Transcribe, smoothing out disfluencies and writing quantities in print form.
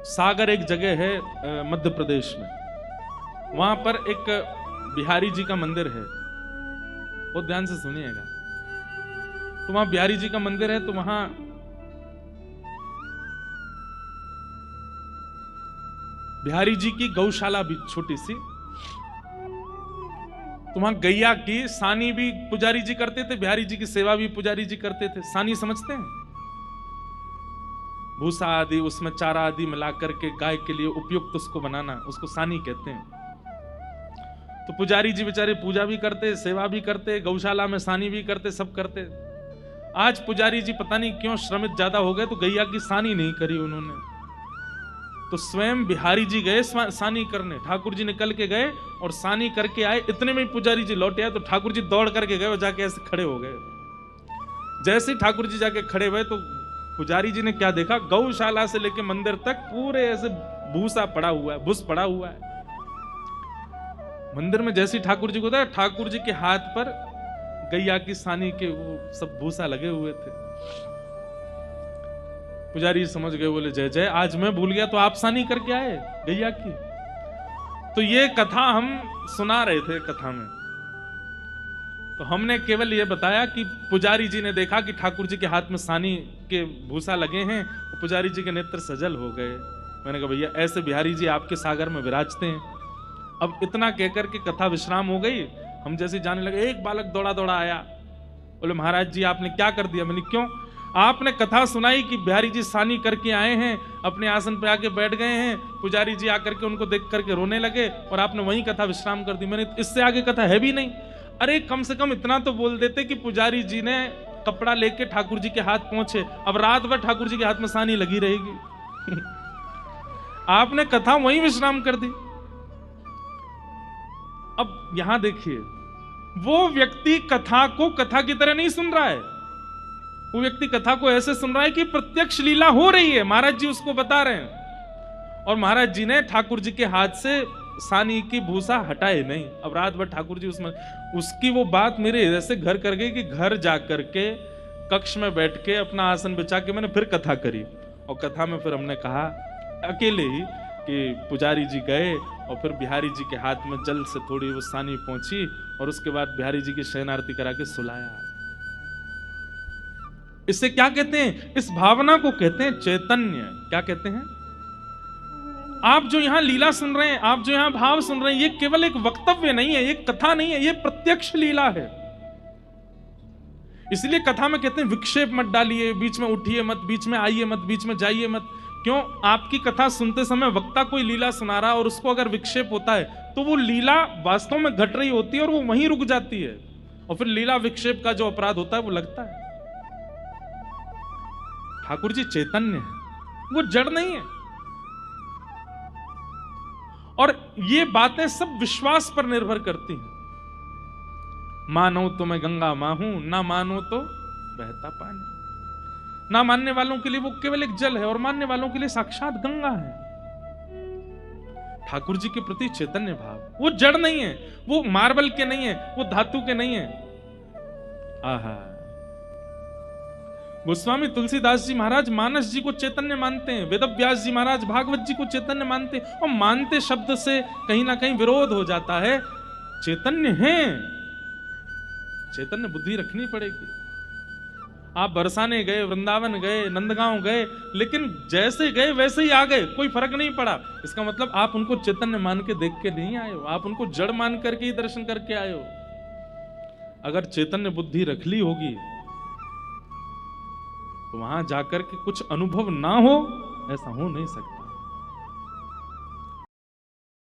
सागर एक जगह है मध्य प्रदेश में, वहां पर एक बिहारी जी का मंदिर है। बहुत ध्यान से सुनिएगा। तो वहां बिहारी जी का मंदिर है, तो वहां बिहारी जी की गौशाला भी छोटी सी, तो वहां गैया की सानी भी पुजारी जी करते थे, बिहारी जी की सेवा भी पुजारी जी करते थे। सानी समझते हैं? भूसा आदि उसमें चारा आदि मिलाकर के गाय के लिए उपयुक्त उसको बनाना, उसको सानी कहते हैं। तो पुजारी जी बेचारे पूजा भी करते, सेवा भी करते, गौशाला में सानी भी करते, सब करते। आज पुजारी जी पता नहीं क्यों श्रमित ज्यादा हो गए, तो गैया की सानी नहीं करी उन्होंने। तो स्वयं बिहारी जी गए सानी करने, ठाकुर जी निकल के गए और सानी करके आए। इतने में ही पुजारी जी लौटे आए, तो ठाकुर जी दौड़ करके गए और जाके ऐसे खड़े हो गए। जैसे ही ठाकुर जी जाके खड़े हुए, तो पुजारी जी ने क्या देखा, गौशाला से लेके मंदिर तक पूरे ऐसे भूसा पड़ा हुआ है, भूस पड़ा हुआ है मंदिर में। जैसे ही ठाकुर जी को देखा, ठाकुर जी के हाथ पर गैया की सानी के वो सब भूसा लगे हुए थे। पुजारी समझ गए, बोले जय जय, आज मैं भूल गया तो आप सानी करके आए गैया की। तो ये कथा हम सुना रहे थे कथा में, तो हमने केवल ये बताया कि पुजारी जी ने देखा कि ठाकुर जी के हाथ में सानी के भूसा लगे हैं, तो पुजारी जी के नेत्र सजल हो गए। मैंने कहा भैया ऐसे बिहारी जी आपके सागर में विराजते हैं। अब इतना कहकर के कथा विश्राम हो गई। हम जैसे जाने लगे, एक बालक दौड़ा दौड़ा आया, बोले महाराज जी आपने क्या कर दिया? मैंने क्यों? आपने कथा सुनाई कि बिहारी जी सानी करके आए हैं, अपने आसन पे आके बैठ गए हैं, पुजारी जी आकर के उनको देख करके रोने लगे और आपने वही कथा विश्राम कर दी। मैंने इससे आगे कथा है भी नहीं। अरे कम से कम इतना तो बोल देते कि पुजारी जी ने कपड़ा लेके ठाकुर जी के हाथ पहुंचे, अब रात भर ठाकुर जी के हाथ में सानी लगी रहेगी। आपने कथा वही विश्राम कर दी। अब यहां देखिए, वो व्यक्ति कथा को कथा की तरह नहीं सुन रहा है, वो व्यक्ति कथा को ऐसे सुन रहा है कि प्रत्यक्ष लीला हो रही है, महाराज जी उसको बता रहे हैं। और महाराज जी ने ठाकुर जी के हाथ से सानी की भूसा हटाए नहीं। अब रात भर ठाकुर जी उसमें, उसकी वो बात मेरे हृदय से घर कर गई कि घर जाकर के कक्ष में बैठ के अपना आसन बिछा के मैंने फिर कथा करी। और कथा में फिर हमने कहा अकेले ही कि पुजारी जी गए और फिर बिहारी जी के हाथ में जल से थोड़ी वो सानी पहुंची और उसके बाद बिहारी जी की शयन आरती करा के सुलाया। इससे क्या कहते हैं? इस भावना को कहते हैं चैतन्य। क्या कहते हैं? आप जो यहां लीला सुन रहे हैं, आप जो यहां भाव सुन रहे हैं, ये केवल एक वक्तव्य नहीं है, ये कथा नहीं है, ये प्रत्यक्ष लीला है। इसलिए कथा में कहते हैं विक्षेप मत डालिए, बीच में उठिए मत, बीच में आइए मत, बीच में जाइए मत। क्यों? आपकी कथा सुनते समय वक्ता कोई लीला सुना रहा और उसको अगर विक्षेप होता है तो वो लीला वास्तव में घट रही होती है और वो वहीं रुक जाती है, और फिर लीला विक्षेप का जो अपराध होता है वो लगता है। ठाकुर जी चैतन्य है, वो जड़ नहीं है। और ये बातें सब विश्वास पर निर्भर करती हैं। मानो तो मैं गंगा मां हूं, ना मानो तो बहता पानी। ना मानने वालों के लिए वो केवल एक जल है और मानने वालों के लिए साक्षात गंगा है। ठाकुर जी के प्रति चैतन्य भाव, वो जड़ नहीं है, वो मार्बल के नहीं है, वो धातु के नहीं है। आहा, गोस्वामी तुलसीदास जी महाराज मानस जी को चैतन्य मानते हैं, वेदव्यास जी महाराज भागवत जी को चैतन्य मानते हैं। और मानते शब्द से कहीं ना कहीं विरोध हो जाता है। चैतन्य है, चैतन्य बुद्धि रखनी पड़ेगी। आप बरसाने गए, वृंदावन गए, नंदगांव गए, लेकिन जैसे गए वैसे ही आ गए, कोई फर्क नहीं पड़ा। इसका मतलब आप उनको चैतन्य मान के देख के नहीं आए हो, आप उनको जड़ मान करके ही दर्शन करके आए हो। अगर चैतन्य बुद्धि रख ली होगी तो वहां जाकर के कुछ अनुभव ना हो, ऐसा हो नहीं सकता।